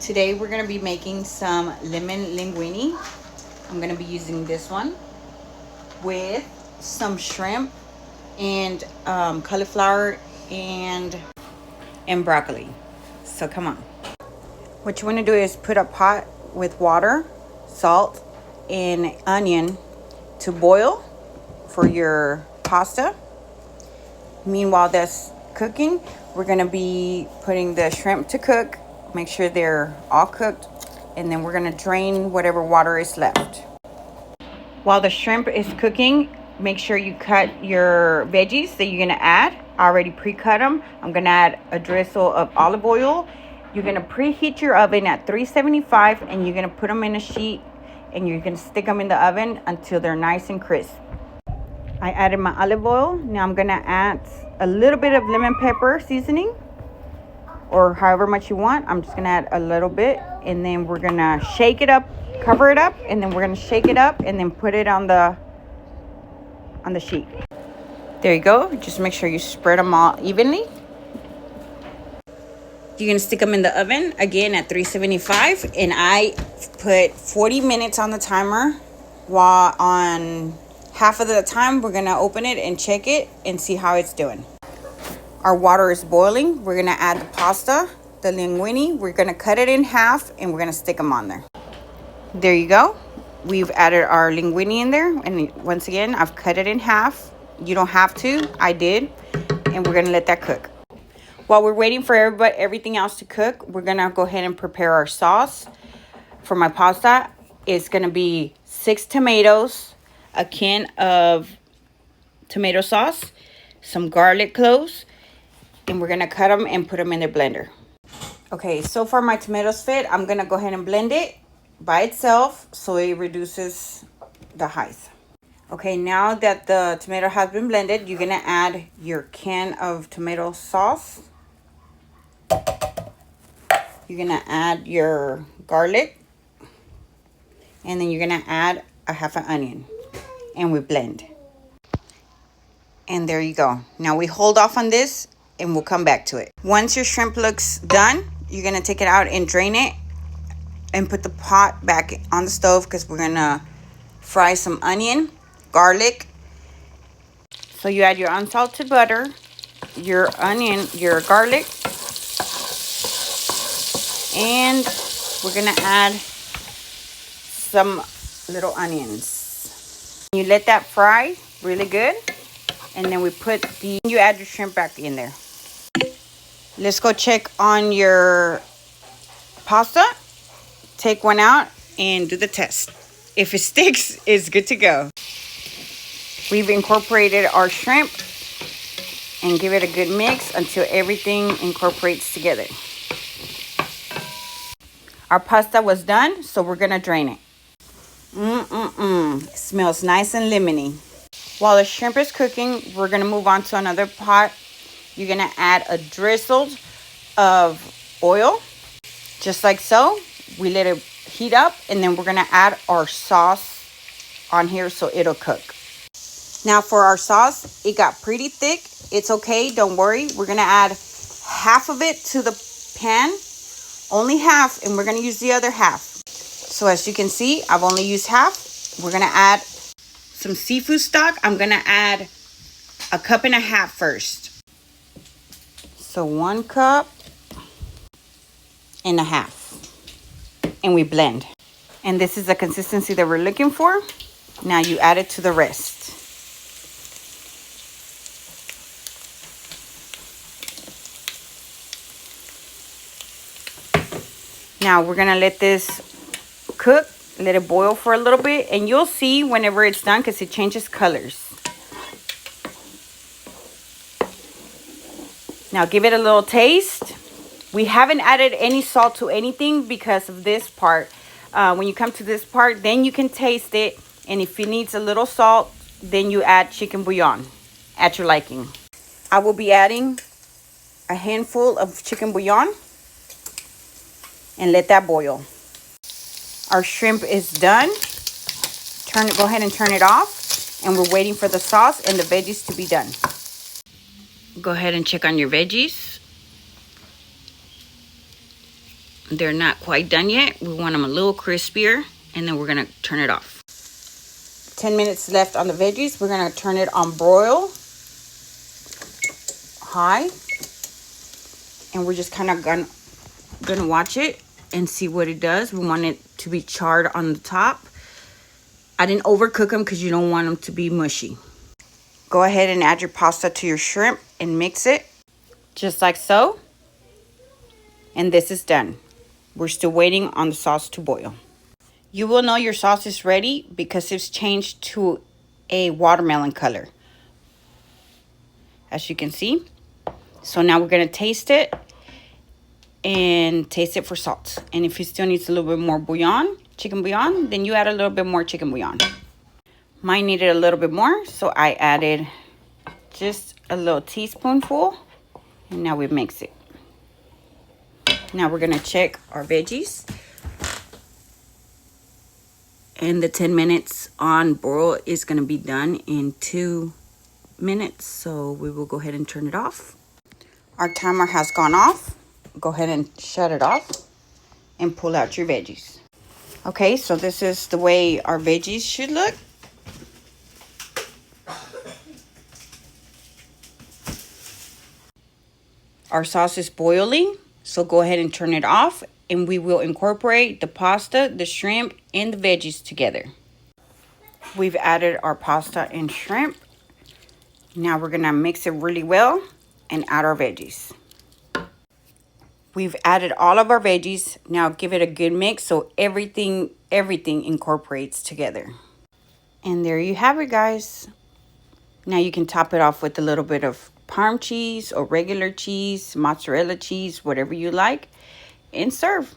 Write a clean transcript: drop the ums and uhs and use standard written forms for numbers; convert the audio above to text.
Today we're going to be making some lemon linguine. I'm going to be using this one with some shrimp and cauliflower and broccoli. So come on. What you want to do is put a pot with water, salt, and onion to boil for your pasta. Meanwhile that's cooking, we're going to be putting the shrimp to cook. Make sure they're all cooked, and then we're going to drain whatever water is left. While the shrimp is cooking, make sure you cut your veggies that you're going to add. I already pre-cut them. I'm going to add a drizzle of olive oil. You're going to preheat your oven at 375, and you're going to put them in a sheet, and you're going to stick them in the oven until they're nice and crisp. I added my olive oil. Now I'm going to add a little bit of lemon pepper seasoning, or however much you want. I'm just going to add a little bit, and then we're going to shake it up, cover it up, and then we're going to shake it up and then put it on the sheet. There you go. Just make sure you spread them all evenly. You're going to stick them in the oven again at 375, and I put 40 minutes on the timer. While on half of the time we're going to open it and check it and see how it's doing. Our water is boiling. We're going to add the pasta, the linguine. We're going to cut it in half, and we're going to stick them on there. There you go. We've added our linguine in there. And once again, I've cut it in half. You don't have to. I did. And we're going to let that cook. While we're waiting for everything else to cook, we're going to go ahead and prepare our sauce. For my pasta, it's going to be 6 tomatoes, a can of tomato sauce, some garlic cloves, and we're going to cut them and put them in the blender. Okay, so far my tomatoes fit. I'm going to go ahead and blend it by itself so it reduces the height. Okay, now that the tomato has been blended, you're going to add your can of tomato sauce. You're going to add your garlic. And then you're going to add a half an onion. And we blend. And there you go. Now we hold off on this, and we'll come back to it. Once your shrimp looks done, you're going to take it out and drain it and put the pot back on the stove, because we're going to fry some onion, garlic. So you add your unsalted butter, your onion, your garlic, and we're going to add some little onions. You let that fry really good, and then you add your shrimp back in there. Let's go check on your pasta. Take one out and do the test. If it sticks, it's good to go. We've incorporated our shrimp and give it a good mix until everything incorporates together. Our pasta was done, so we're gonna drain it. It smells nice and lemony. While the shrimp is cooking, we're gonna move on to another pot. You're gonna add a drizzle of oil, just like so. We let it heat up, and then we're gonna add our sauce on here so it'll cook. Now for our sauce, it got pretty thick. It's okay, don't worry. We're gonna add half of it to the pan, only half, and we're gonna use the other half. So as you can see, I've only used half. We're gonna add some seafood stock. I'm gonna add 1.5 cups first. So 1.5 cups. And we blend. And this is the consistency that we're looking for. Now you add it to the rest. Now we're gonna let this cook, let it boil for a little bit, and you'll see whenever it's done, because it changes colors. Now give it a little taste. We haven't added any salt to anything because of this part. When you come to this part, then you can taste it, and if it needs a little salt, then you add chicken bouillon at your liking. I will be adding a handful of chicken bouillon and let that boil. Our shrimp is done. Go ahead and turn it off, and we're waiting for the sauce and the veggies to be done. Go ahead and check on your veggies. they're not quite done yet. We want them a little crispier, and then we're gonna turn it off. 10 minutes left on the veggies. We're gonna turn it on broil high, and we're just kind of gonna watch it and see what it does. We want it to be charred on the top. I didn't overcook them because you don't want them to be mushy. Go ahead and add your pasta to your shrimp and mix it just like so. And this is done. We're still waiting on the sauce to boil. You will know your sauce is ready because it's changed to a watermelon color, as you can see. So now we're gonna taste it and taste it for salt. And if it still needs a little bit more bouillon, chicken bouillon, then you add a little bit more chicken bouillon. Mine needed a little bit more, so I added just a little teaspoonful, and now we mix it. Now we're gonna check our veggies. And the 10 minutes on broil is gonna be done in 2 minutes, so we will go ahead and turn it off. Our timer has gone off. Go ahead and shut it off and pull out your veggies. Okay, so this is the way our veggies should look. Our sauce is boiling, so go ahead and turn it off, and we will incorporate the pasta, the shrimp, and the veggies together. We've added our pasta and shrimp. Now we're gonna mix it really well and add our veggies. We've added all of our veggies. Now give it a good mix so everything incorporates together. And there you have it, guys. Now you can top it off with a little bit of Parm cheese or regular cheese, mozzarella cheese, whatever you like, and serve.